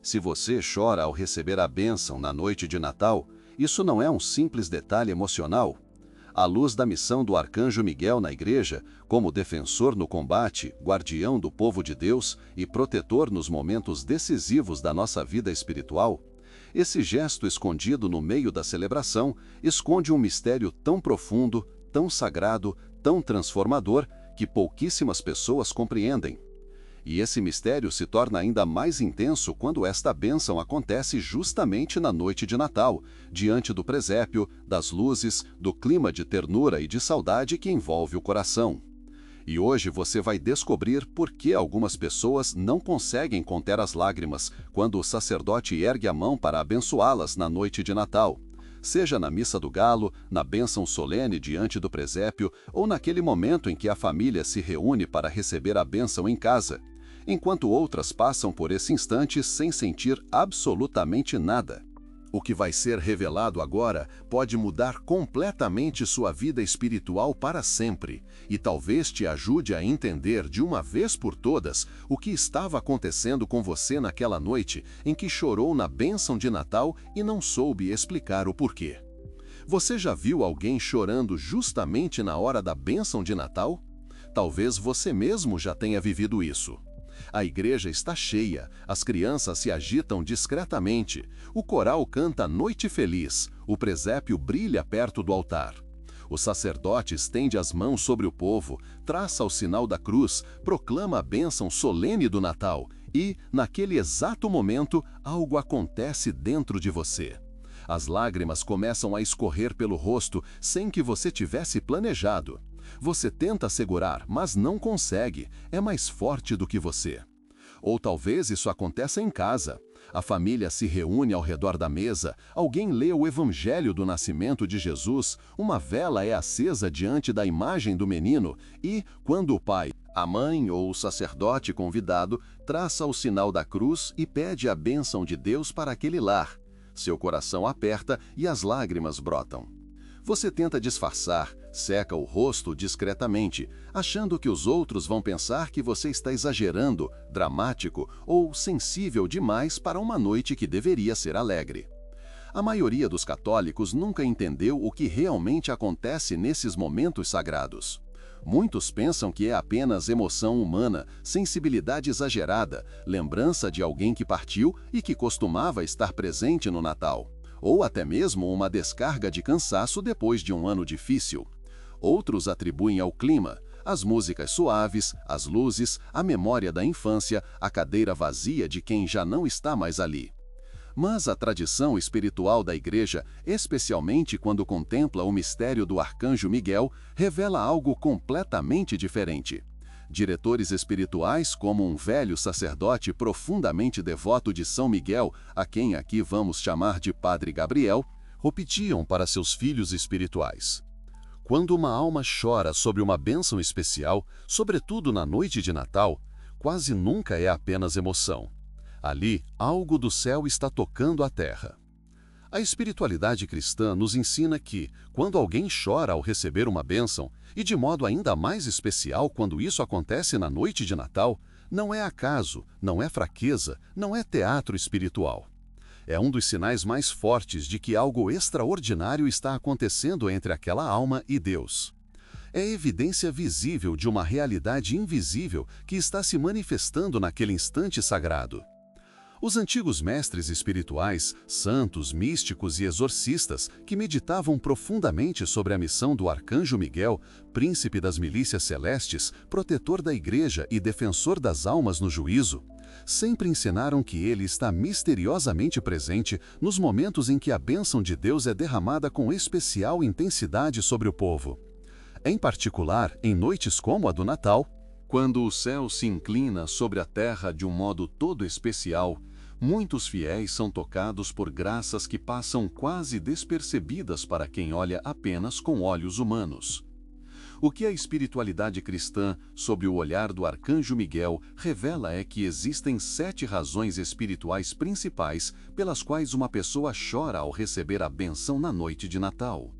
Se você chora ao receber a bênção na noite de Natal, isso não é um simples detalhe emocional. À luz da missão do arcanjo Miguel na igreja, como defensor no combate, guardião do povo de Deus e protetor nos momentos decisivos da nossa vida espiritual, esse gesto escondido no meio da celebração esconde um mistério tão profundo, tão sagrado, tão transformador, que pouquíssimas pessoas compreendem. E esse mistério se torna ainda mais intenso quando esta bênção acontece justamente na noite de Natal, diante do presépio, das luzes, do clima de ternura e de saudade que envolve o coração. E hoje você vai descobrir por que algumas pessoas não conseguem conter as lágrimas quando o sacerdote ergue a mão para abençoá-las na noite de Natal. Seja na missa do galo, na bênção solene diante do presépio ou naquele momento em que a família se reúne para receber a bênção em casa, enquanto outras passam por esse instante sem sentir absolutamente nada. O que vai ser revelado agora pode mudar completamente sua vida espiritual para sempre e talvez te ajude a entender de uma vez por todas o que estava acontecendo com você naquela noite em que chorou na bênção de Natal e não soube explicar o porquê. Você já viu alguém chorando justamente na hora da bênção de Natal? Talvez você mesmo já tenha vivido isso. A igreja está cheia, as crianças se agitam discretamente, o coral canta Noite Feliz, o presépio brilha perto do altar. O sacerdote estende as mãos sobre o povo, traça o sinal da cruz, proclama a bênção solene do Natal e, naquele exato momento, algo acontece dentro de você. As lágrimas começam a escorrer pelo rosto sem que você tivesse planejado. Você tenta segurar, mas não consegue, é mais forte do que você. Ou talvez isso aconteça em casa. A família se reúne ao redor da mesa, alguém lê o Evangelho do nascimento de Jesus, uma vela é acesa diante da imagem do menino e, quando o pai, a mãe ou o sacerdote convidado traça o sinal da cruz e pede a bênção de Deus para aquele lar, seu coração aperta e as lágrimas brotam. Você tenta disfarçar, seca o rosto discretamente, achando que os outros vão pensar que você está exagerando, dramático ou sensível demais para uma noite que deveria ser alegre. A maioria dos católicos nunca entendeu o que realmente acontece nesses momentos sagrados. Muitos pensam que é apenas emoção humana, sensibilidade exagerada, lembrança de alguém que partiu e que costumava estar presente no Natal. Ou até mesmo uma descarga de cansaço depois de um ano difícil. Outros atribuem ao clima, as músicas suaves, as luzes, a memória da infância, a cadeira vazia de quem já não está mais ali. Mas a tradição espiritual da Igreja, especialmente quando contempla o mistério do arcanjo Miguel, revela algo completamente diferente. Diretores espirituais, como um velho sacerdote profundamente devoto de São Miguel, a quem aqui vamos chamar de Padre Gabriel, repetiam para seus filhos espirituais: quando uma alma chora sobre uma bênção especial, sobretudo na noite de Natal, quase nunca é apenas emoção. Ali, algo do céu está tocando a terra. A espiritualidade cristã nos ensina que, quando alguém chora ao receber uma bênção, e de modo ainda mais especial quando isso acontece na noite de Natal, não é acaso, não é fraqueza, não é teatro espiritual. É um dos sinais mais fortes de que algo extraordinário está acontecendo entre aquela alma e Deus. É evidência visível de uma realidade invisível que está se manifestando naquele instante sagrado. Os antigos mestres espirituais, santos, místicos e exorcistas, que meditavam profundamente sobre a missão do arcanjo Miguel, príncipe das milícias celestes, protetor da igreja e defensor das almas no juízo, sempre ensinaram que ele está misteriosamente presente nos momentos em que a bênção de Deus é derramada com especial intensidade sobre o povo. Em particular, em noites como a do Natal, quando o céu se inclina sobre a terra de um modo todo especial, muitos fiéis são tocados por graças que passam quase despercebidas para quem olha apenas com olhos humanos. O que a espiritualidade cristã, sob o olhar do arcanjo Miguel, revela é que existem 7 razões espirituais principais pelas quais uma pessoa chora ao receber a bênção na noite de Natal.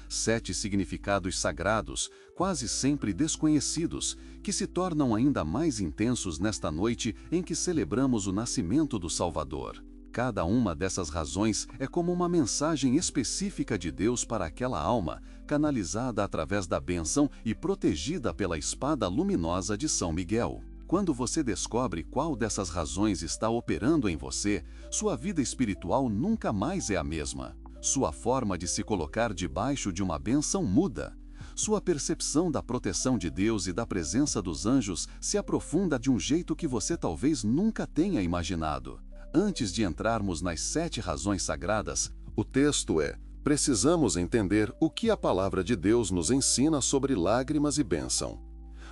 7 significados sagrados, quase sempre desconhecidos, que se tornam ainda mais intensos nesta noite em que celebramos o nascimento do Salvador. Cada uma dessas razões é como uma mensagem específica de Deus para aquela alma, canalizada através da bênção e protegida pela espada luminosa de São Miguel. Quando você descobre qual dessas razões está operando em você, sua vida espiritual nunca mais é a mesma. Sua forma de se colocar debaixo de uma bênção muda. Sua percepção da proteção de Deus e da presença dos anjos se aprofunda de um jeito que você talvez nunca tenha imaginado. Antes de entrarmos nas 7 razões sagradas, o texto é: precisamos entender o que a palavra de Deus nos ensina sobre lágrimas e bênção.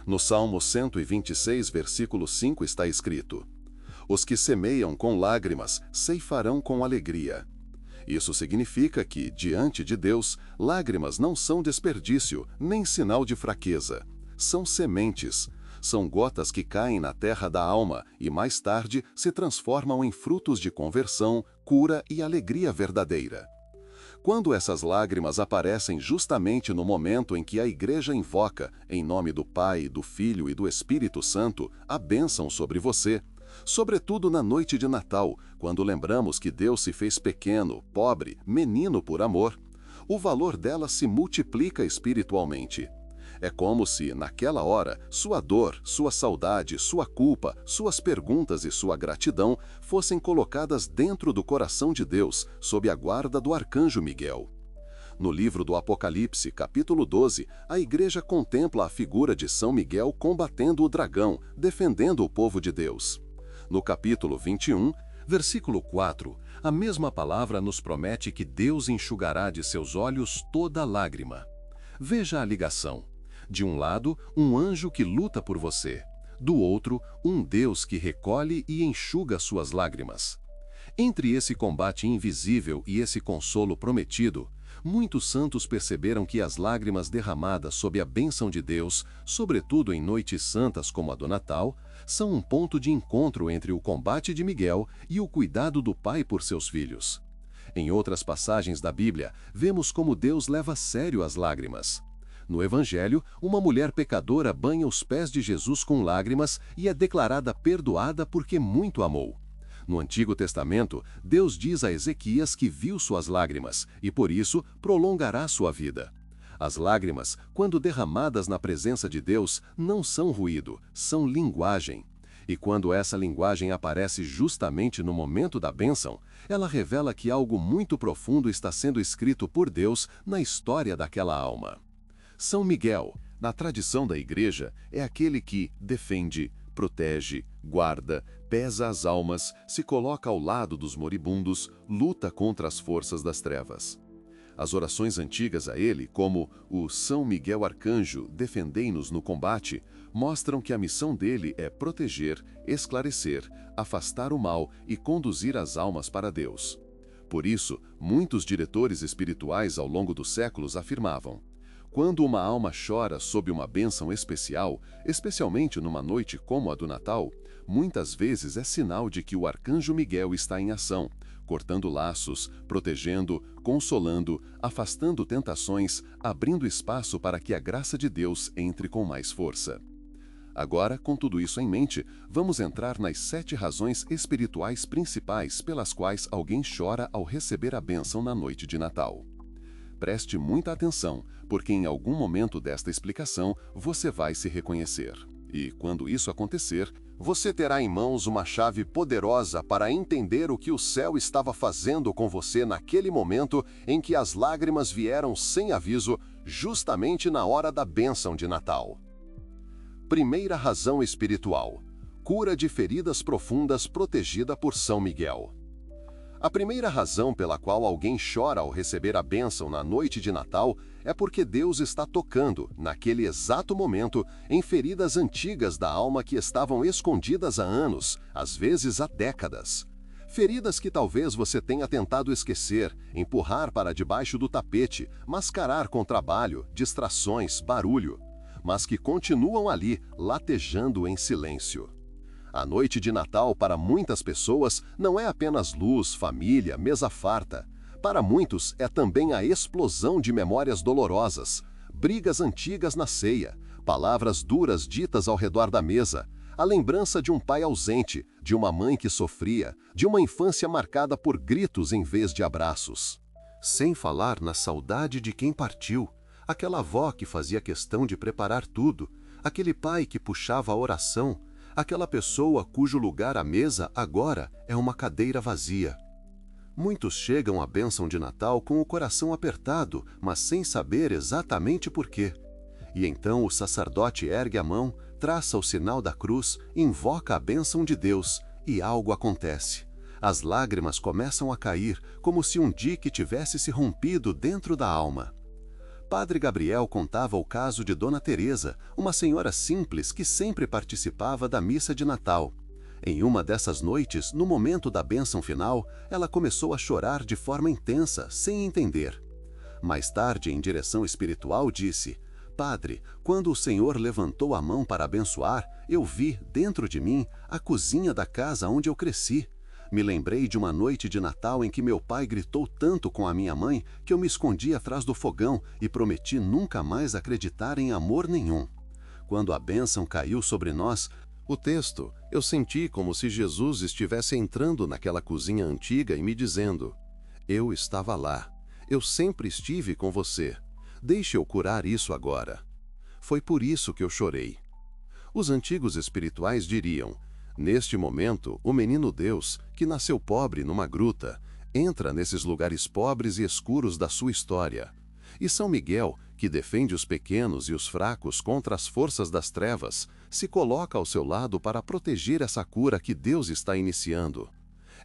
No Salmo 126, versículo 5 está escrito: os que semeiam com lágrimas ceifarão com alegria. Isso significa que, diante de Deus, lágrimas não são desperdício, nem sinal de fraqueza. São sementes. São gotas que caem na terra da alma e, mais tarde, se transformam em frutos de conversão, cura e alegria verdadeira. Quando essas lágrimas aparecem justamente no momento em que a Igreja invoca, em nome do Pai, do Filho e do Espírito Santo, a bênção sobre você, sobretudo na noite de Natal, quando lembramos que Deus se fez pequeno, pobre, menino por amor, o valor dela se multiplica espiritualmente. É como se, naquela hora, sua dor, sua saudade, sua culpa, suas perguntas e sua gratidão fossem colocadas dentro do coração de Deus, sob a guarda do arcanjo Miguel. No livro do Apocalipse, capítulo 12, a Igreja contempla a figura de São Miguel combatendo o dragão, defendendo o povo de Deus. No capítulo 21, versículo 4, a mesma palavra nos promete que Deus enxugará de seus olhos toda lágrima. Veja a ligação. De um lado, um anjo que luta por você. Do outro, um Deus que recolhe e enxuga suas lágrimas. Entre esse combate invisível e esse consolo prometido, muitos santos perceberam que as lágrimas derramadas sob a bênção de Deus, sobretudo em noites santas como a do Natal, são um ponto de encontro entre o combate de Miguel e o cuidado do Pai por seus filhos. Em outras passagens da Bíblia, vemos como Deus leva a sério as lágrimas. No Evangelho, uma mulher pecadora banha os pés de Jesus com lágrimas e é declarada perdoada porque muito amou. No Antigo Testamento, Deus diz a Ezequias que viu suas lágrimas e, por isso, prolongará sua vida. As lágrimas, quando derramadas na presença de Deus, não são ruído, são linguagem. E quando essa linguagem aparece justamente no momento da bênção, ela revela que algo muito profundo está sendo escrito por Deus na história daquela alma. São Miguel, na tradição da Igreja, é aquele que defende, protege, guarda, pesa as almas, se coloca ao lado dos moribundos, luta contra as forças das trevas. As orações antigas a ele, como o São Miguel Arcanjo, defendei-nos no combate, mostram que a missão dele é proteger, esclarecer, afastar o mal e conduzir as almas para Deus. Por isso, muitos diretores espirituais ao longo dos séculos afirmavam: quando uma alma chora sob uma bênção especial, especialmente numa noite como a do Natal, muitas vezes é sinal de que o arcanjo Miguel está em ação, cortando laços, protegendo, consolando, afastando tentações, abrindo espaço para que a graça de Deus entre com mais força. Agora, com tudo isso em mente, vamos entrar nas 7 razões espirituais principais pelas quais alguém chora ao receber a bênção na noite de Natal. Preste muita atenção, porque em algum momento desta explicação você vai se reconhecer. E, quando isso acontecer, você terá em mãos uma chave poderosa para entender o que o céu estava fazendo com você naquele momento em que as lágrimas vieram sem aviso, justamente na hora da bênção de Natal. Primeira razão espiritual: cura de feridas profundas protegida por São Miguel. A primeira razão pela qual alguém chora ao receber a bênção na noite de Natal é porque Deus está tocando, naquele exato momento, em feridas antigas da alma que estavam escondidas há anos, às vezes há décadas. Feridas que talvez você tenha tentado esquecer, empurrar para debaixo do tapete, mascarar com trabalho, distrações, barulho, mas que continuam ali, latejando em silêncio. A noite de Natal, para muitas pessoas, não é apenas luz, família, mesa farta. Para muitos, é também a explosão de memórias dolorosas, brigas antigas na ceia, palavras duras ditas ao redor da mesa, a lembrança de um pai ausente, de uma mãe que sofria, de uma infância marcada por gritos em vez de abraços. Sem falar na saudade de quem partiu, aquela avó que fazia questão de preparar tudo, aquele pai que puxava a oração, aquela pessoa cujo lugar à mesa agora é uma cadeira vazia. Muitos chegam à bênção de Natal com o coração apertado, mas sem saber exatamente por quê. E então o sacerdote ergue a mão, traça o sinal da cruz, invoca a bênção de Deus, e algo acontece. As lágrimas começam a cair, como se um dique tivesse se rompido dentro da alma. Padre Gabriel contava o caso de Dona Teresa, uma senhora simples que sempre participava da missa de Natal. Em uma dessas noites, no momento da bênção final, ela começou a chorar de forma intensa, sem entender. Mais tarde, em direção espiritual, disse: Padre, quando o Senhor levantou a mão para abençoar, eu vi, dentro de mim, a cozinha da casa onde eu cresci. Me lembrei de uma noite de Natal em que meu pai gritou tanto com a minha mãe que eu me escondi atrás do fogão e prometi nunca mais acreditar em amor nenhum. Quando a bênção caiu sobre nós, o texto, eu senti como se Jesus estivesse entrando naquela cozinha antiga e me dizendo: eu estava lá, eu sempre estive com você. Deixe eu curar isso agora. Foi por isso que eu chorei. Os antigos espirituais diriam: neste momento, o menino Deus, que nasceu pobre numa gruta, entra nesses lugares pobres e escuros da sua história. E São Miguel, que defende os pequenos e os fracos contra as forças das trevas, se coloca ao seu lado para proteger essa cura que Deus está iniciando.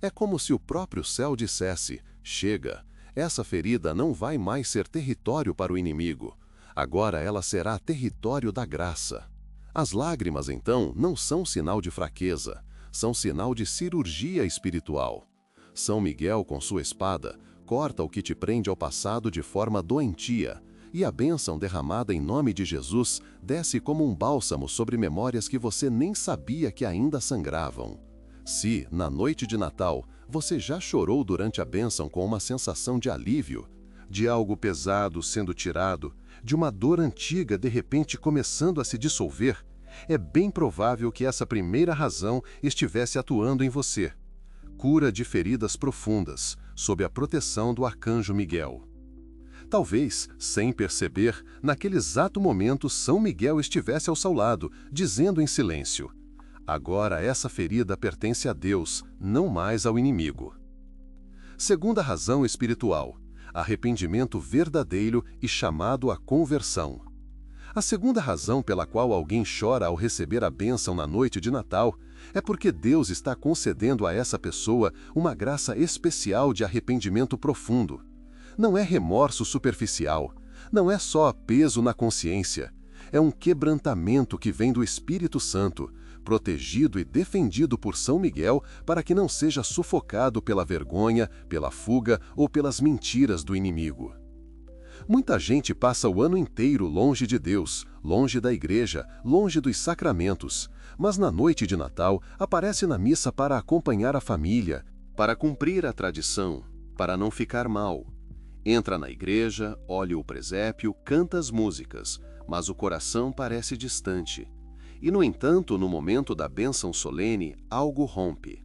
É como se o próprio céu dissesse: chega. Essa ferida não vai mais ser território para o inimigo. Agora ela será território da graça. As lágrimas, então, não são sinal de fraqueza, são sinal de cirurgia espiritual. São Miguel, com sua espada, corta o que te prende ao passado de forma doentia, e a bênção derramada em nome de Jesus desce como um bálsamo sobre memórias que você nem sabia que ainda sangravam. Se, na noite de Natal, você já chorou durante a bênção com uma sensação de alívio, de algo pesado sendo tirado, de uma dor antiga de repente começando a se dissolver, é bem provável que essa primeira razão estivesse atuando em você. Cura de feridas profundas, sob a proteção do arcanjo Miguel. Talvez, sem perceber, naquele exato momento São Miguel estivesse ao seu lado, dizendo em silêncio: agora essa ferida pertence a Deus, não mais ao inimigo. Segunda razão espiritual: arrependimento verdadeiro e chamado à conversão. A segunda razão pela qual alguém chora ao receber a bênção na noite de Natal é porque Deus está concedendo a essa pessoa uma graça especial de arrependimento profundo. Não é remorso superficial, não é só peso na consciência, é um quebrantamento que vem do Espírito Santo, protegido e defendido por São Miguel para que não seja sufocado pela vergonha, pela fuga ou pelas mentiras do inimigo. Muita gente passa o ano inteiro longe de Deus, longe da igreja, longe dos sacramentos, mas na noite de Natal aparece na missa para acompanhar a família, para cumprir a tradição, para não ficar mal. Entra na igreja, olha o presépio, canta as músicas, mas o coração parece distante. E, no entanto, no momento da bênção solene, algo rompe.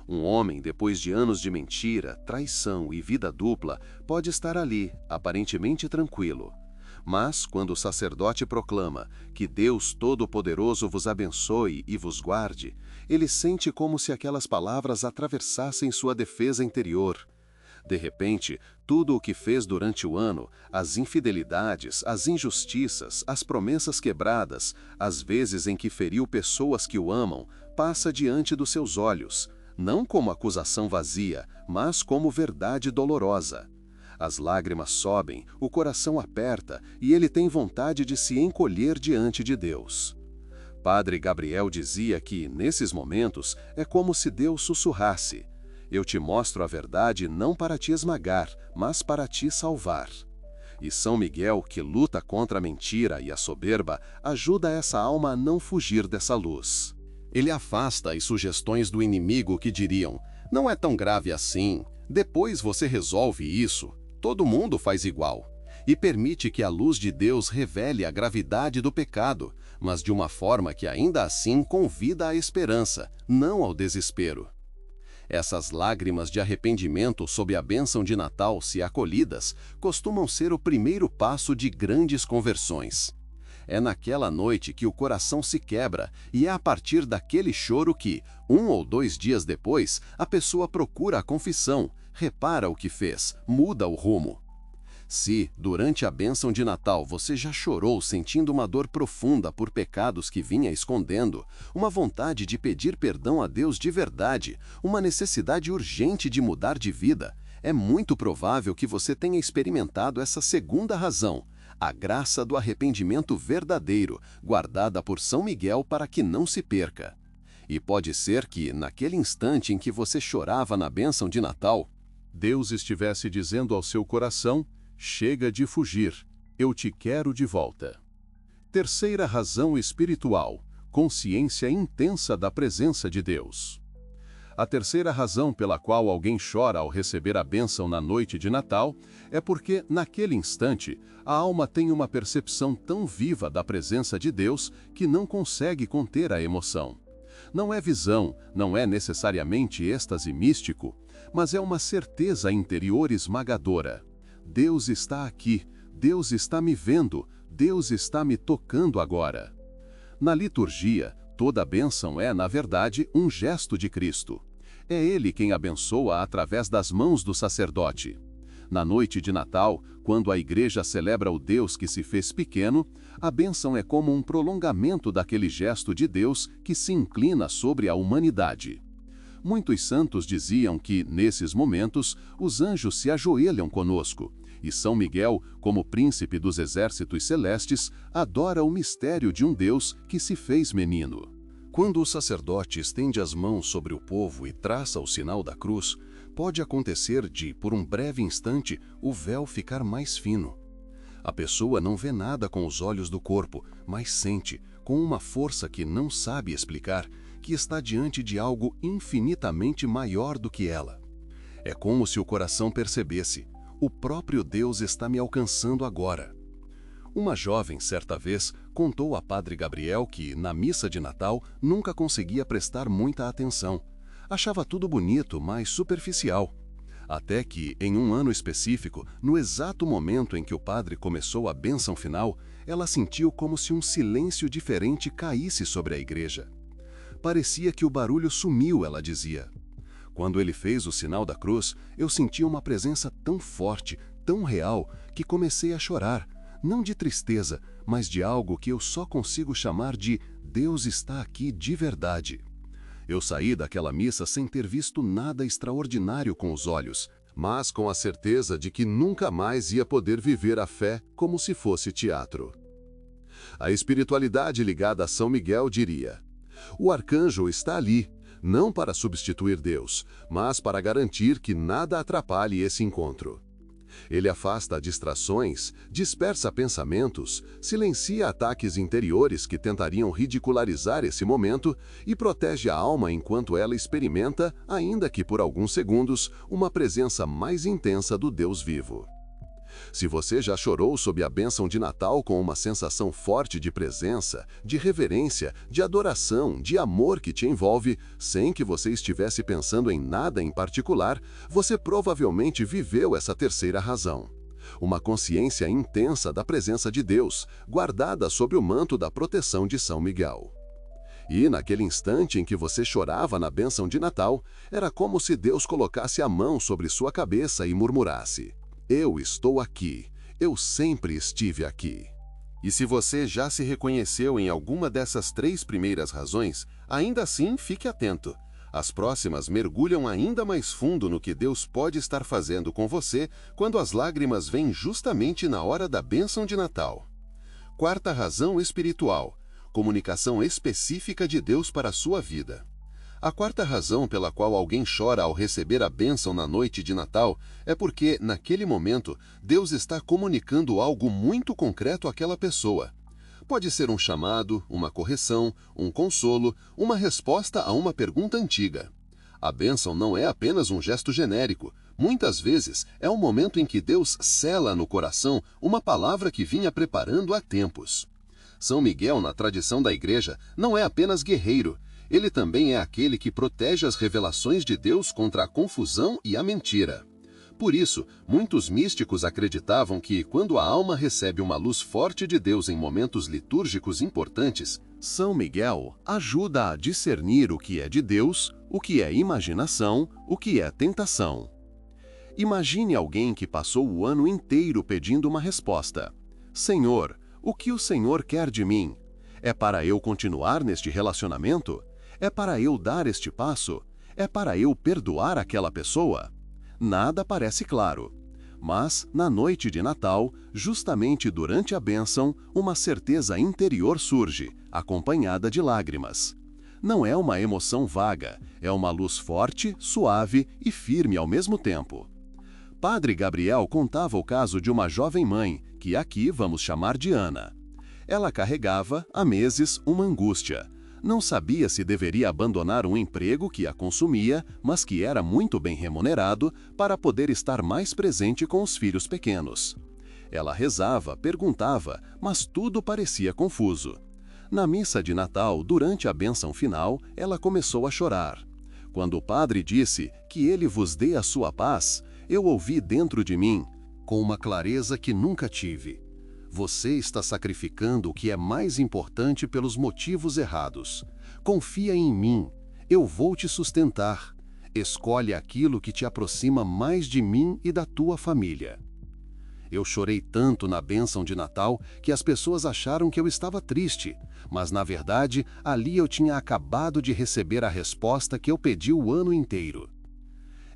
Um homem, depois de anos de mentira, traição e vida dupla, pode estar ali, aparentemente tranquilo. Mas, quando o sacerdote proclama que Deus Todo-Poderoso vos abençoe e vos guarde, ele sente como se aquelas palavras atravessassem sua defesa interior. De repente, tudo o que fez durante o ano, as infidelidades, as injustiças, as promessas quebradas, as vezes em que feriu pessoas que o amam, passa diante dos seus olhos, não como acusação vazia, mas como verdade dolorosa. As lágrimas sobem, o coração aperta e ele tem vontade de se encolher diante de Deus. Padre Gabriel dizia que, nesses momentos, é como se Deus sussurrasse: eu te mostro a verdade não para te esmagar, mas para te salvar. E São Miguel, que luta contra a mentira e a soberba, ajuda essa alma a não fugir dessa luz. Ele afasta as sugestões do inimigo que diriam: não é tão grave assim, Depois você resolve isso, todo mundo faz igual, e permite que a luz de Deus revele a gravidade do pecado, mas de uma forma que ainda assim convida à esperança, não ao desespero. Essas lágrimas de arrependimento sob a bênção de Natal, se acolhidas, costumam ser o primeiro passo de grandes conversões. É naquela noite que o coração se quebra e é a partir daquele choro que, 1 ou 2 dias depois, a pessoa procura a confissão, repara o que fez, muda o rumo. Se, durante a bênção de Natal, você já chorou sentindo uma dor profunda por pecados que vinha escondendo, uma vontade de pedir perdão a Deus de verdade, uma necessidade urgente de mudar de vida, é muito provável que você tenha experimentado essa segunda razão, a graça do arrependimento verdadeiro, guardada por São Miguel para que não se perca. E pode ser que, naquele instante em que você chorava na bênção de Natal, Deus estivesse dizendo ao seu coração: chega de fugir, eu te quero de volta. Terceira razão espiritual, consciência intensa da presença de Deus. A terceira razão pela qual alguém chora ao receber a bênção na noite de Natal é porque, naquele instante, a alma tem uma percepção tão viva da presença de Deus que não consegue conter a emoção. Não é visão, não é necessariamente êxtase místico, mas é uma certeza interior esmagadora. Deus está aqui, Deus está me vendo, Deus está me tocando agora. Na liturgia, toda bênção é, na verdade, um gesto de Cristo. É Ele quem abençoa através das mãos do sacerdote. Na noite de Natal, quando a Igreja celebra o Deus que se fez pequeno, a bênção é como um prolongamento daquele gesto de Deus que se inclina sobre a humanidade. Muitos santos diziam que, nesses momentos, os anjos se ajoelham conosco, e São Miguel, como príncipe dos exércitos celestes, adora o mistério de um Deus que se fez menino. Quando o sacerdote estende as mãos sobre o povo e traça o sinal da cruz, pode acontecer de, por um breve instante, o véu ficar mais fino. A pessoa não vê nada com os olhos do corpo, mas sente, com uma força que não sabe explicar, que está diante de algo infinitamente maior do que ela. É como se o coração percebesse: o próprio Deus está me alcançando agora. Uma jovem, certa vez, contou a Padre Gabriel que, na missa de Natal, nunca conseguia prestar muita atenção. Achava tudo bonito, mas superficial. Até que, em um ano específico, no exato momento em que o padre começou a bênção final, ela sentiu como se um silêncio diferente caísse sobre a igreja. Parecia que o barulho sumiu, ela dizia. Quando ele fez o sinal da cruz, eu senti uma presença tão forte, tão real, que comecei a chorar, não de tristeza, mas de algo que eu só consigo chamar de Deus está aqui de verdade. Eu saí daquela missa sem ter visto nada extraordinário com os olhos, mas com a certeza de que nunca mais ia poder viver a fé como se fosse teatro. A espiritualidade ligada a São Miguel diria: o arcanjo está ali, não para substituir Deus, mas para garantir que nada atrapalhe esse encontro. Ele afasta distrações, dispersa pensamentos, silencia ataques interiores que tentariam ridicularizar esse momento e protege a alma enquanto ela experimenta, ainda que por alguns segundos, uma presença mais intensa do Deus vivo. Se você já chorou sob a bênção de Natal com uma sensação forte de presença, de reverência, de adoração, de amor que te envolve, sem que você estivesse pensando em nada em particular, você provavelmente viveu essa terceira razão. Uma consciência intensa da presença de Deus, guardada sob o manto da proteção de São Miguel. E, naquele instante em que você chorava na bênção de Natal, era como se Deus colocasse a mão sobre sua cabeça e murmurasse: eu estou aqui, eu sempre estive aqui. E se você já se reconheceu em alguma dessas 3 primeiras razões, ainda assim fique atento. As próximas mergulham ainda mais fundo no que Deus pode estar fazendo com você quando as lágrimas vêm justamente na hora da bênção de Natal. Quarta razão espiritual: comunicação específica de Deus para a sua vida. A quarta razão pela qual alguém chora ao receber a bênção na noite de Natal é porque, naquele momento, Deus está comunicando algo muito concreto àquela pessoa. Pode ser um chamado, uma correção, um consolo, uma resposta a uma pergunta antiga. A bênção não é apenas um gesto genérico, Muitas vezes é um momento em que Deus sela no coração uma palavra que vinha preparando há tempos. São Miguel, na tradição da Igreja, não é apenas guerreiro, ele também é aquele que protege as revelações de Deus contra a confusão e a mentira. Por isso, muitos místicos acreditavam que, quando a alma recebe uma luz forte de Deus em momentos litúrgicos importantes, São Miguel ajuda a discernir o que é de Deus, o que é imaginação, o que é tentação. Imagine alguém que passou o ano inteiro pedindo uma resposta. Senhor, o que o Senhor quer de mim? É para eu continuar neste relacionamento? É para eu dar este passo? É para eu perdoar aquela pessoa? Nada parece claro. Mas, na noite de Natal, justamente durante a bênção, uma certeza interior surge, acompanhada de lágrimas. Não é uma emoção vaga, é uma luz forte, suave e firme ao mesmo tempo. Padre Gabriel contava o caso de uma jovem mãe, que aqui vamos chamar de Ana. Ela carregava, há meses, uma angústia. Não sabia se deveria abandonar um emprego que a consumia, mas que era muito bem remunerado, para poder estar mais presente com os filhos pequenos. Ela rezava, perguntava, mas tudo parecia confuso. Na missa de Natal, durante a bênção final, ela começou a chorar. Quando o padre disse que ele vos dê a sua paz, eu ouvi dentro de mim, com uma clareza que nunca tive: você está sacrificando o que é mais importante pelos motivos errados. Confia em mim, eu vou te sustentar. Escolhe aquilo que te aproxima mais de mim e da tua família. Eu chorei tanto na bênção de Natal que as pessoas acharam que eu estava triste, mas na verdade ali eu tinha acabado de receber a resposta que eu pedi o ano inteiro.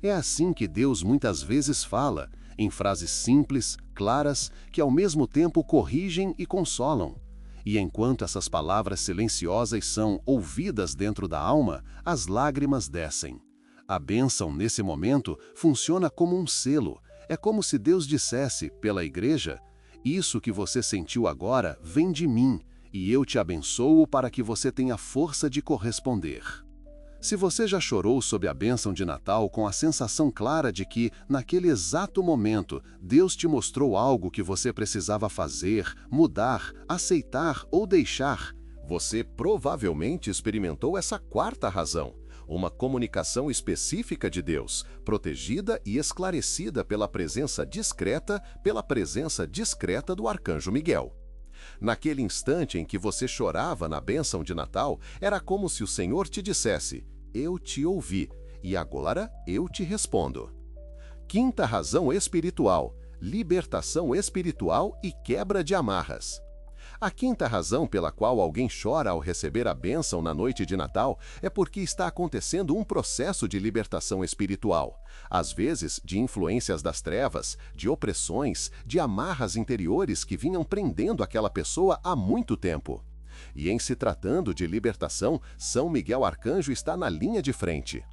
É assim que Deus muitas vezes fala, em frases simples, claras, que ao mesmo tempo corrigem e consolam. E enquanto essas palavras silenciosas são ouvidas dentro da alma, as lágrimas descem. A bênção, nesse momento, funciona como um selo. É como se Deus dissesse, pela Igreja: isso que você sentiu agora vem de mim, e eu te abençoo para que você tenha força de corresponder. Se você já chorou sob a bênção de Natal com a sensação clara de que, naquele exato momento, Deus te mostrou algo que você precisava fazer, mudar, aceitar ou deixar, você provavelmente experimentou essa quarta razão, uma comunicação específica de Deus, protegida e esclarecida pela presença discreta do Arcanjo Miguel. Naquele instante em que você chorava na bênção de Natal, era como se o Senhor te dissesse: eu te ouvi, e agora eu te respondo. Quinta razão espiritual: libertação espiritual e quebra de amarras. A quinta razão pela qual alguém chora ao receber a bênção na noite de Natal é porque está acontecendo um processo de libertação espiritual, às vezes de influências das trevas, de opressões, de amarras interiores que vinham prendendo aquela pessoa há muito tempo. E em se tratando de libertação, São Miguel Arcanjo está na linha de frente.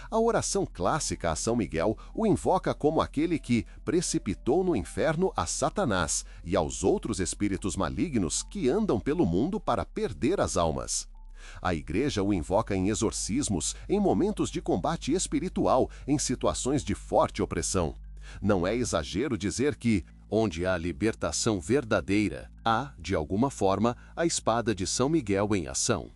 A oração clássica a São Miguel o invoca como aquele que precipitou no inferno a Satanás e aos outros espíritos malignos que andam pelo mundo para perder as almas. A Igreja o invoca em exorcismos, em momentos de combate espiritual, em situações de forte opressão. Não é exagero dizer que, onde há libertação verdadeira, há, de alguma forma, a espada de São Miguel em ação.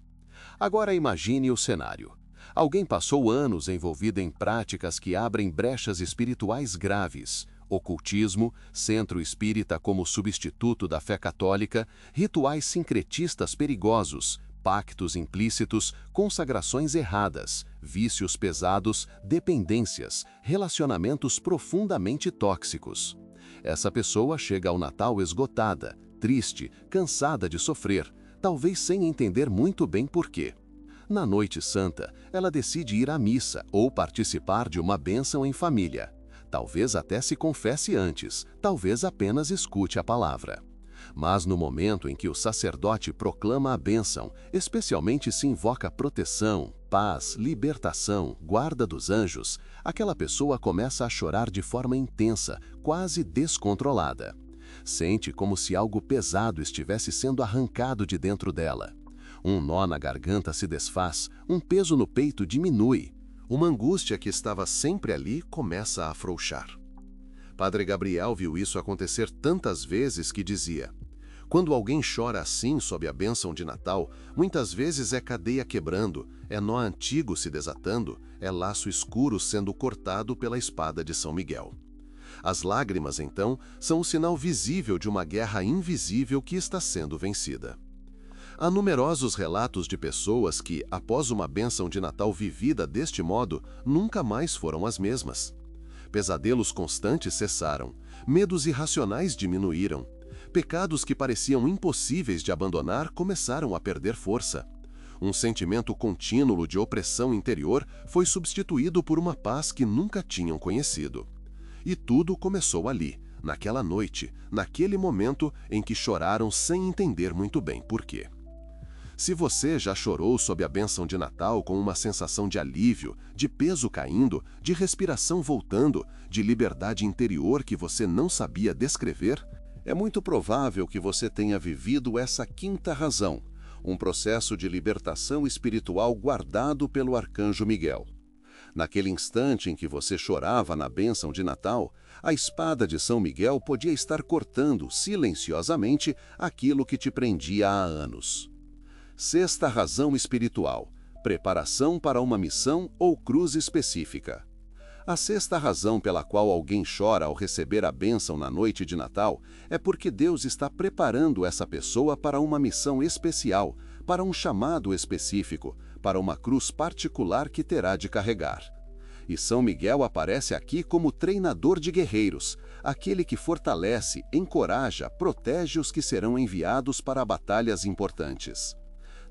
Agora imagine o cenário. Alguém passou anos envolvido em práticas que abrem brechas espirituais graves: ocultismo, centro espírita como substituto da fé católica, rituais sincretistas perigosos, pactos implícitos, consagrações erradas, vícios pesados, dependências, relacionamentos profundamente tóxicos. Essa pessoa chega ao Natal esgotada, triste, cansada de sofrer, talvez sem entender muito bem por quê. Na Noite Santa, ela decide ir à missa ou participar de uma bênção em família. Talvez até se confesse antes, talvez apenas escute a palavra. Mas no momento em que o sacerdote proclama a bênção, especialmente se invoca proteção, paz, libertação, guarda dos anjos, aquela pessoa começa a chorar de forma intensa, quase descontrolada. Sente como se algo pesado estivesse sendo arrancado de dentro dela. Um nó na garganta se desfaz, um peso no peito diminui. Uma angústia que estava sempre ali começa a afrouxar. Padre Gabriel viu isso acontecer tantas vezes que dizia: quando alguém chora assim sob a bênção de Natal, muitas vezes é cadeia quebrando, é nó antigo se desatando, é laço escuro sendo cortado pela espada de São Miguel. As lágrimas, então, são o sinal visível de uma guerra invisível que está sendo vencida. Há numerosos relatos de pessoas que, após uma bênção de Natal vivida deste modo, nunca mais foram as mesmas. Pesadelos constantes cessaram, medos irracionais diminuíram, pecados que pareciam impossíveis de abandonar começaram a perder força. Um sentimento contínuo de opressão interior foi substituído por uma paz que nunca tinham conhecido. E tudo começou ali, naquela noite, naquele momento em que choraram sem entender muito bem por quê. Se você já chorou sob a bênção de Natal com uma sensação de alívio, de peso caindo, de respiração voltando, de liberdade interior que você não sabia descrever, é muito provável que você tenha vivido essa quinta razão, um processo de libertação espiritual guardado pelo Arcanjo Miguel. Naquele instante em que você chorava na bênção de Natal, a espada de São Miguel podia estar cortando silenciosamente aquilo que te prendia há anos. Sexta razão espiritual: preparação para uma missão ou cruz específica. A sexta razão pela qual alguém chora ao receber a bênção na noite de Natal é porque Deus está preparando essa pessoa para uma missão especial, para um chamado específico, para uma cruz particular que terá de carregar. E São Miguel aparece aqui como treinador de guerreiros, aquele que fortalece, encoraja, protege os que serão enviados para batalhas importantes.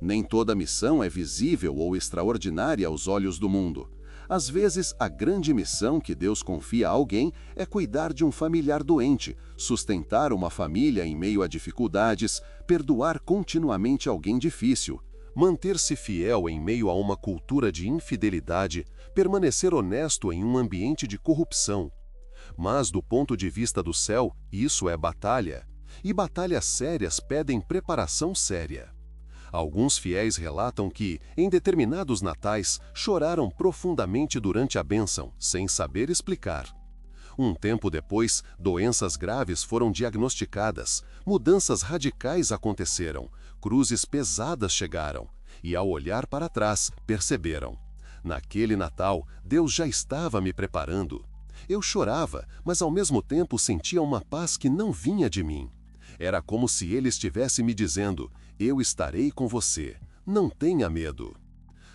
Nem toda missão é visível ou extraordinária aos olhos do mundo. Às vezes, a grande missão que Deus confia a alguém é cuidar de um familiar doente, sustentar uma família em meio a dificuldades, perdoar continuamente alguém difícil, manter-se fiel em meio a uma cultura de infidelidade, permanecer honesto em um ambiente de corrupção. Mas, do ponto de vista do céu, isso é batalha. E batalhas sérias pedem preparação séria. Alguns fiéis relatam que, em determinados natais, choraram profundamente durante a bênção, sem saber explicar. Um tempo depois, doenças graves foram diagnosticadas, mudanças radicais aconteceram, cruzes pesadas chegaram, e ao olhar para trás, perceberam: naquele Natal, Deus já estava me preparando. Eu chorava, mas ao mesmo tempo sentia uma paz que não vinha de mim. Era como se Ele estivesse me dizendo: eu estarei com você, não tenha medo.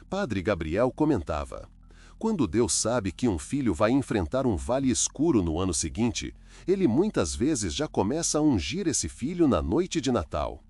Padre Gabriel comentava: quando Deus sabe que um filho vai enfrentar um vale escuro no ano seguinte, Ele muitas vezes já começa a ungir esse filho na noite de Natal.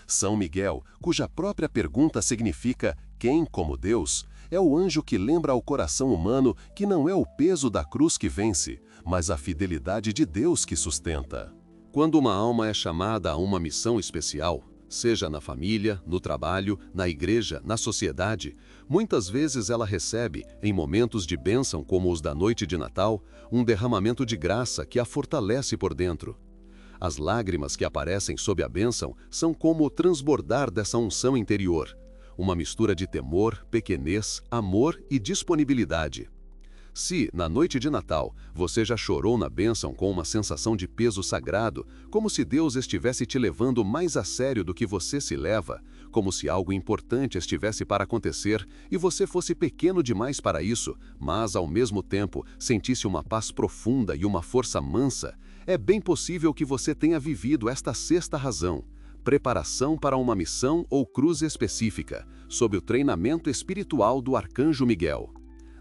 São Miguel, cuja própria pergunta significa quem como Deus, é o anjo que lembra ao coração humano que não é o peso da cruz que vence, mas a fidelidade de Deus que sustenta. Quando uma alma é chamada a uma missão especial, seja na família, no trabalho, na igreja, na sociedade, muitas vezes ela recebe, em momentos de bênção como os da noite de Natal, um derramamento de graça que a fortalece por dentro. As lágrimas que aparecem sob a bênção são como o transbordar dessa unção interior, uma mistura de temor, pequenez, amor e disponibilidade. Se, na noite de Natal, você já chorou na bênção com uma sensação de peso sagrado, como se Deus estivesse te levando mais a sério do que você se leva, como se algo importante estivesse para acontecer e você fosse pequeno demais para isso, mas, ao mesmo tempo, sentisse uma paz profunda e uma força mansa, é bem possível que você tenha vivido esta sexta razão: preparação para uma missão ou cruz específica, sob o treinamento espiritual do Arcanjo Miguel.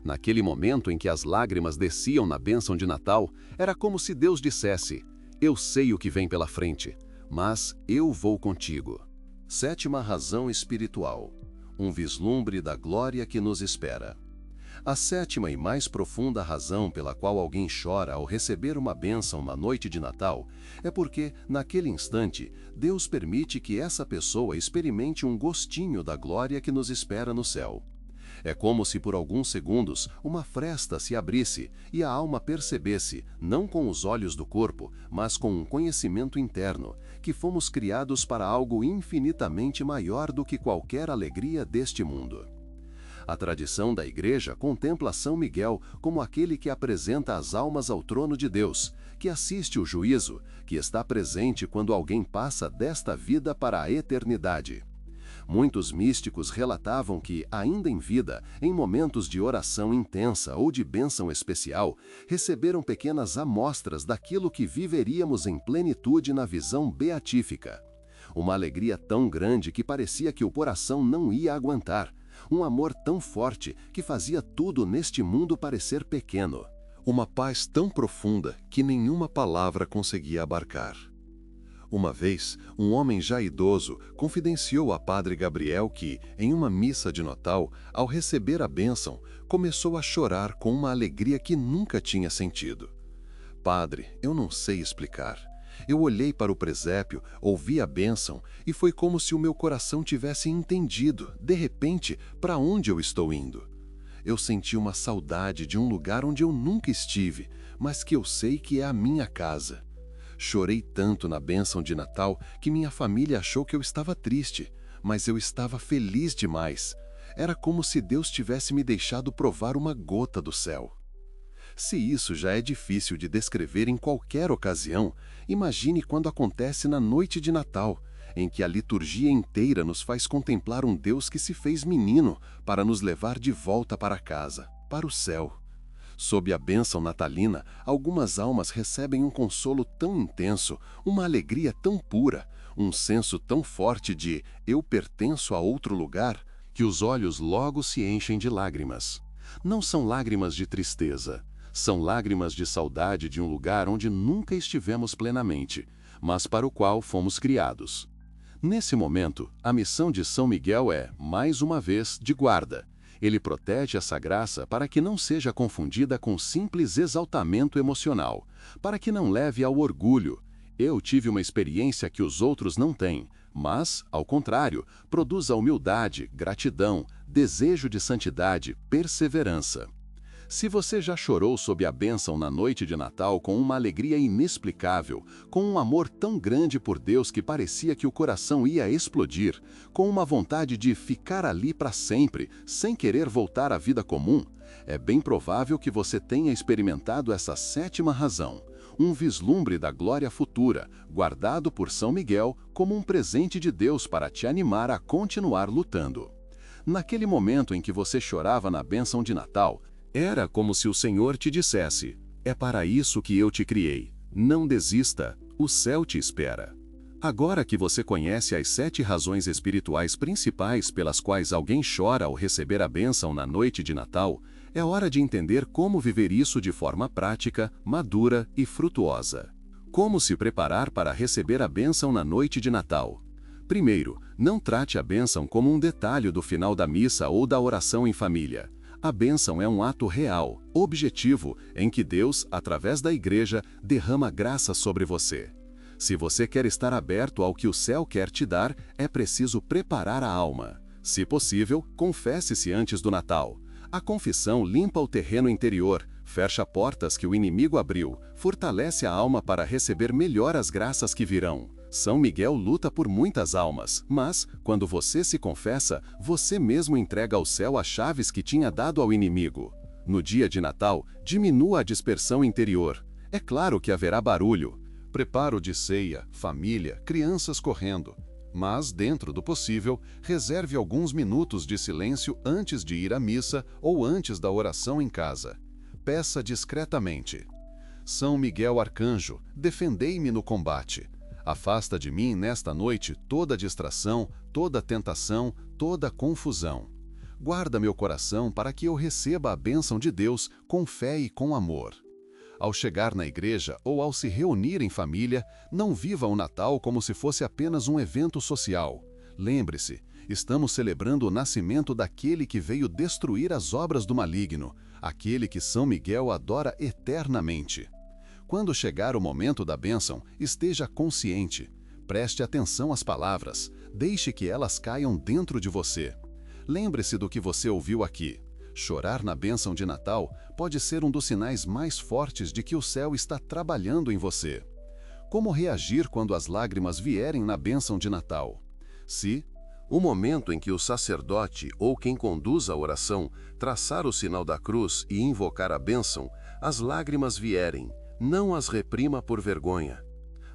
Naquele momento em que as lágrimas desciam na bênção de Natal, era como se Deus dissesse: eu sei o que vem pela frente, mas eu vou contigo. Sétima razão espiritual: um vislumbre da glória que nos espera. A sétima e mais profunda razão pela qual alguém chora ao receber uma bênção na noite de Natal é porque, naquele instante, Deus permite que essa pessoa experimente um gostinho da glória que nos espera no céu. É como se por alguns segundos uma fresta se abrisse e a alma percebesse, não com os olhos do corpo, mas com um conhecimento interno, que fomos criados para algo infinitamente maior do que qualquer alegria deste mundo. A tradição da Igreja contempla São Miguel como aquele que apresenta as almas ao trono de Deus, que assiste o juízo, que está presente quando alguém passa desta vida para a eternidade. Muitos místicos relatavam que, ainda em vida, em momentos de oração intensa ou de bênção especial, receberam pequenas amostras daquilo que viveríamos em plenitude na visão beatífica. Uma alegria tão grande que parecia que o coração não ia aguentar. Um amor tão forte que fazia tudo neste mundo parecer pequeno. Uma paz tão profunda que nenhuma palavra conseguia abarcar. Uma vez, um homem já idoso confidenciou a Padre Gabriel que, em uma missa de Natal, ao receber a bênção, começou a chorar com uma alegria que nunca tinha sentido. Padre, eu não sei explicar. Eu olhei para o presépio, ouvi a bênção e foi como se o meu coração tivesse entendido, de repente, para onde eu estou indo. Eu senti uma saudade de um lugar onde eu nunca estive, mas que eu sei que é a minha casa. Chorei tanto na bênção de Natal que minha família achou que eu estava triste, mas eu estava feliz demais. Era como se Deus tivesse me deixado provar uma gota do céu. Se isso já é difícil de descrever em qualquer ocasião, imagine quando acontece na noite de Natal, em que a liturgia inteira nos faz contemplar um Deus que se fez menino para nos levar de volta para casa, para o céu. Sob a bênção natalina, algumas almas recebem um consolo tão intenso, uma alegria tão pura, um senso tão forte de eu pertenço a outro lugar, que os olhos logo se enchem de lágrimas. Não são lágrimas de tristeza, são lágrimas de saudade de um lugar onde nunca estivemos plenamente, mas para o qual fomos criados. Nesse momento, a missão de São Miguel é, mais uma vez, de guarda. Ele protege essa graça para que não seja confundida com simples exaltamento emocional, para que não leve ao orgulho. Eu tive uma experiência que os outros não têm, mas, ao contrário, produz a humildade, gratidão, desejo de santidade, perseverança. Se você já chorou sob a bênção na noite de Natal com uma alegria inexplicável, com um amor tão grande por Deus que parecia que o coração ia explodir, com uma vontade de ficar ali para sempre, sem querer voltar à vida comum, é bem provável que você tenha experimentado essa sétima razão, um vislumbre da glória futura, guardado por São Miguel como um presente de Deus para te animar a continuar lutando. Naquele momento em que você chorava na bênção de Natal, era como se o Senhor te dissesse: é para isso que eu te criei. Não desista, o céu te espera. Agora que você conhece as 7 razões espirituais principais pelas quais alguém chora ao receber a bênção na noite de Natal, é hora de entender como viver isso de forma prática, madura e frutuosa. Como se preparar para receber a bênção na noite de Natal? Primeiro, não trate a bênção como um detalhe do final da missa ou da oração em família. A bênção é um ato real, objetivo, em que Deus, através da Igreja, derrama graça sobre você. Se você quer estar aberto ao que o céu quer te dar, é preciso preparar a alma. Se possível, confesse-se antes do Natal. A confissão limpa o terreno interior, fecha portas que o inimigo abriu, fortalece a alma para receber melhor as graças que virão. São Miguel luta por muitas almas, mas, quando você se confessa, você mesmo entrega ao céu as chaves que tinha dado ao inimigo. No dia de Natal, diminua a dispersão interior. É claro que haverá barulho. Preparo de ceia, família, crianças correndo. Mas, dentro do possível, reserve alguns minutos de silêncio antes de ir à missa ou antes da oração em casa. Peça discretamente: São Miguel Arcanjo, defendei-me no combate. Afasta de mim nesta noite toda distração, toda tentação, toda confusão. Guarda meu coração para que eu receba a bênção de Deus com fé e com amor. Ao chegar na igreja ou ao se reunir em família, não viva o Natal como se fosse apenas um evento social. Lembre-se, estamos celebrando o nascimento daquele que veio destruir as obras do maligno, aquele que São Miguel adora eternamente. Quando chegar o momento da bênção, esteja consciente. Preste atenção às palavras, deixe que elas caiam dentro de você. Lembre-se do que você ouviu aqui. Chorar na bênção de Natal pode ser um dos sinais mais fortes de que o céu está trabalhando em você. Como reagir quando as lágrimas vierem na bênção de Natal? Se O momento em que o sacerdote ou quem conduz a oração traçar o sinal da cruz e invocar a bênção, as lágrimas vierem, não as reprima por vergonha.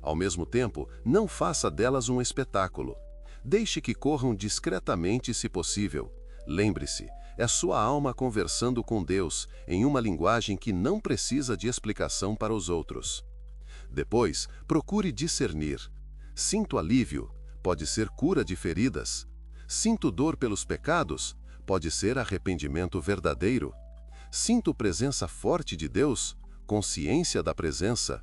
Ao mesmo tempo, não faça delas um espetáculo. Deixe que corram discretamente se possível. Lembre-se, é sua alma conversando com Deus em uma linguagem que não precisa de explicação para os outros. Depois, procure discernir. Sinto alívio, pode ser cura de feridas. Sinto dor pelos pecados, pode ser arrependimento verdadeiro. Sinto presença forte de Deus, consciência da presença.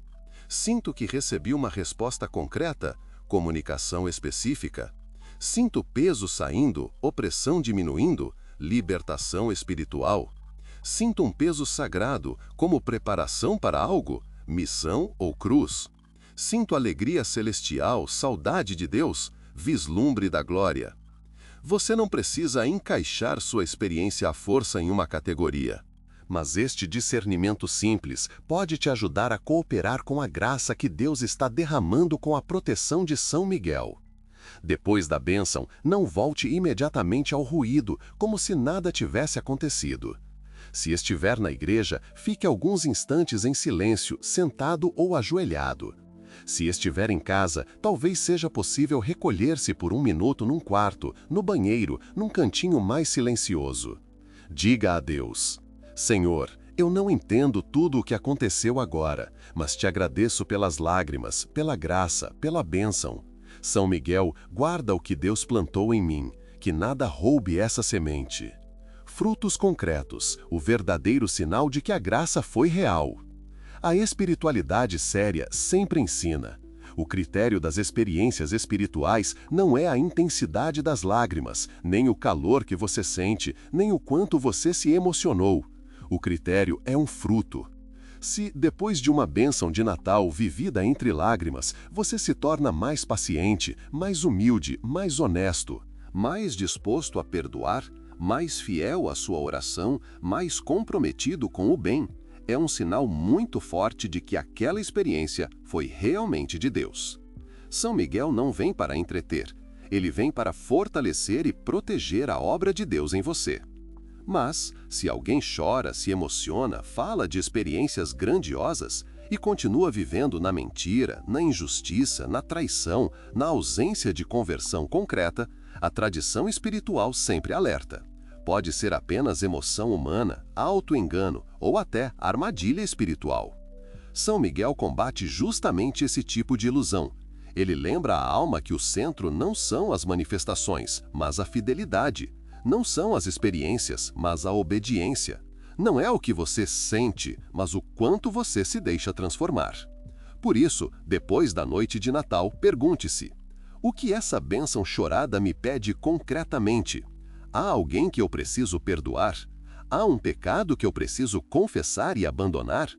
Sinto que recebi uma resposta concreta, comunicação específica. Sinto peso saindo, opressão diminuindo, libertação espiritual. Sinto um peso sagrado, como preparação para algo, missão ou cruz. Sinto alegria celestial, saudade de Deus, vislumbre da glória. Você não precisa encaixar sua experiência à força em uma categoria. Mas este discernimento simples pode te ajudar a cooperar com a graça que Deus está derramando com a proteção de São Miguel. Depois da bênção, não volte imediatamente ao ruído, como se nada tivesse acontecido. Se estiver na igreja, fique alguns instantes em silêncio, sentado ou ajoelhado. Se estiver em casa, talvez seja possível recolher-se por um minuto num quarto, no banheiro, num cantinho mais silencioso. Diga a Deus: Senhor, eu não entendo tudo o que aconteceu agora, mas te agradeço pelas lágrimas, pela graça, pela bênção. São Miguel, guarda o que Deus plantou em mim, que nada roube essa semente. Frutos concretos, o verdadeiro sinal de que a graça foi real. A espiritualidade séria sempre ensina. O critério das experiências espirituais não é a intensidade das lágrimas, nem o calor que você sente, nem o quanto você se emocionou. O critério é um fruto. Se, depois de uma bênção de Natal vivida entre lágrimas, você se torna mais paciente, mais humilde, mais honesto, mais disposto a perdoar, mais fiel à sua oração, mais comprometido com o bem, é um sinal muito forte de que aquela experiência foi realmente de Deus. São Miguel não vem para entreter, ele vem para fortalecer e proteger a obra de Deus em você. Mas, se alguém chora, se emociona, fala de experiências grandiosas e continua vivendo na mentira, na injustiça, na traição, na ausência de conversão concreta, a tradição espiritual sempre alerta. Pode ser apenas emoção humana, auto-engano ou até armadilha espiritual. São Miguel combate justamente esse tipo de ilusão. Ele lembra a alma que o centro não são as manifestações, mas a fidelidade. Não são as experiências, mas a obediência. Não é o que você sente, mas o quanto você se deixa transformar. Por isso, depois da noite de Natal, pergunte-se: o que essa bênção chorada me pede concretamente? Há alguém que eu preciso perdoar? Há um pecado que eu preciso confessar e abandonar?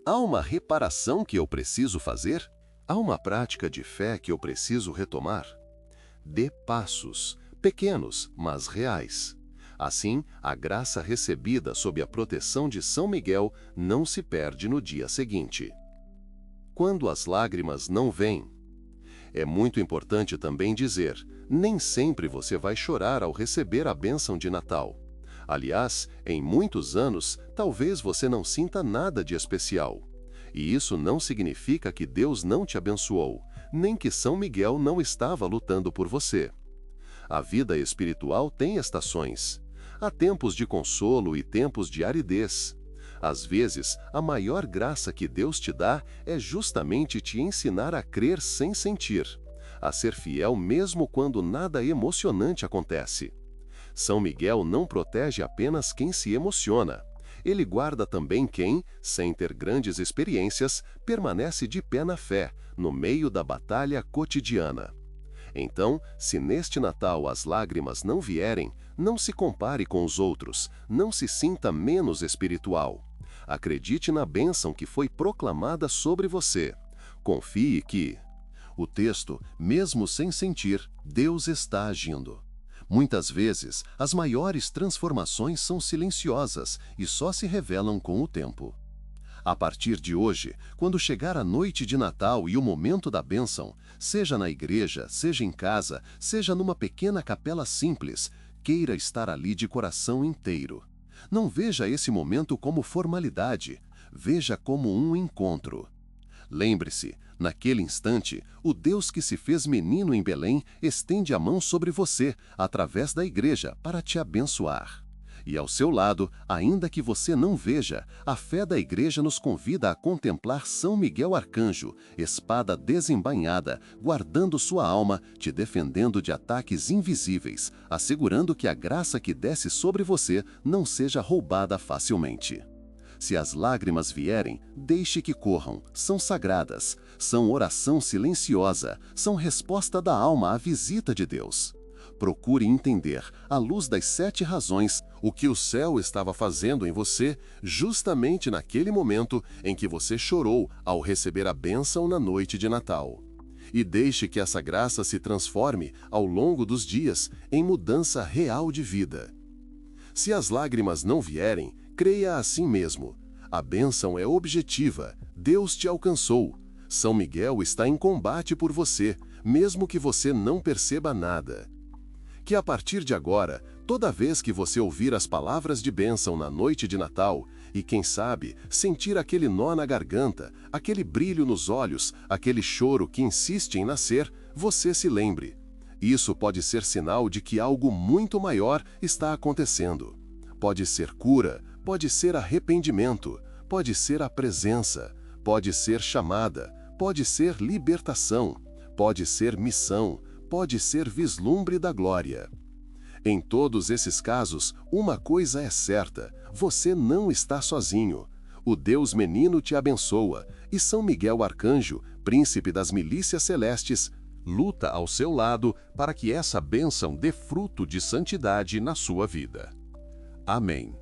Há uma reparação que eu preciso fazer? Há uma prática de fé que eu preciso retomar? Dê passos, pequenos, mas reais. Assim, a graça recebida sob a proteção de São Miguel não se perde no dia seguinte. Quando as lágrimas não vêm, é muito importante também dizer, nem sempre você vai chorar ao receber a bênção de Natal. Aliás, em muitos anos, talvez você não sinta nada de especial. E isso não significa que Deus não te abençoou, nem que São Miguel não estava lutando por você. A vida espiritual tem estações. Há tempos de consolo e tempos de aridez. Às vezes, a maior graça que Deus te dá é justamente te ensinar a crer sem sentir, a ser fiel mesmo quando nada emocionante acontece. São Miguel não protege apenas quem se emociona. Ele guarda também quem, sem ter grandes experiências, permanece de pé na fé, no meio da batalha cotidiana. Então, se neste Natal as lágrimas não vierem, não se compare com os outros, não se sinta menos espiritual. Acredite na bênção que foi proclamada sobre você. Confie que o texto, mesmo sem sentir, Deus está agindo. Muitas vezes, as maiores transformações são silenciosas e só se revelam com o tempo. A partir de hoje, quando chegar a noite de Natal e o momento da bênção, seja na igreja, seja em casa, seja numa pequena capela simples, queira estar ali de coração inteiro. Não veja esse momento como formalidade, veja como um encontro. Lembre-se, naquele instante, o Deus que se fez menino em Belém estende a mão sobre você, através da igreja, para te abençoar. E ao seu lado, ainda que você não veja, a fé da igreja nos convida a contemplar São Miguel Arcanjo, espada desembainhada, guardando sua alma, te defendendo de ataques invisíveis, assegurando que a graça que desce sobre você não seja roubada facilmente. Se as lágrimas vierem, deixe que corram, são sagradas, são oração silenciosa, são resposta da alma à visita de Deus. Procure entender, à luz das 7 razões, o que o céu estava fazendo em você justamente naquele momento em que você chorou ao receber a bênção na noite de Natal. E deixe que essa graça se transforme, ao longo dos dias, em mudança real de vida. Se as lágrimas não vierem, creia assim mesmo. A bênção é objetiva, Deus te alcançou. São Miguel está em combate por você, mesmo que você não perceba nada. Que a partir de agora, toda vez que você ouvir as palavras de bênção na noite de Natal, e quem sabe, sentir aquele nó na garganta, aquele brilho nos olhos, aquele choro que insiste em nascer, você se lembre. Isso pode ser sinal de que algo muito maior está acontecendo. Pode ser cura, pode ser arrependimento, pode ser a presença, pode ser chamada, pode ser libertação, pode ser missão, pode ser vislumbre da glória. Em todos esses casos, uma coisa é certa, você não está sozinho. O Deus menino te abençoa, e São Miguel Arcanjo, príncipe das milícias celestes, luta ao seu lado para que essa bênção dê fruto de santidade na sua vida. Amém.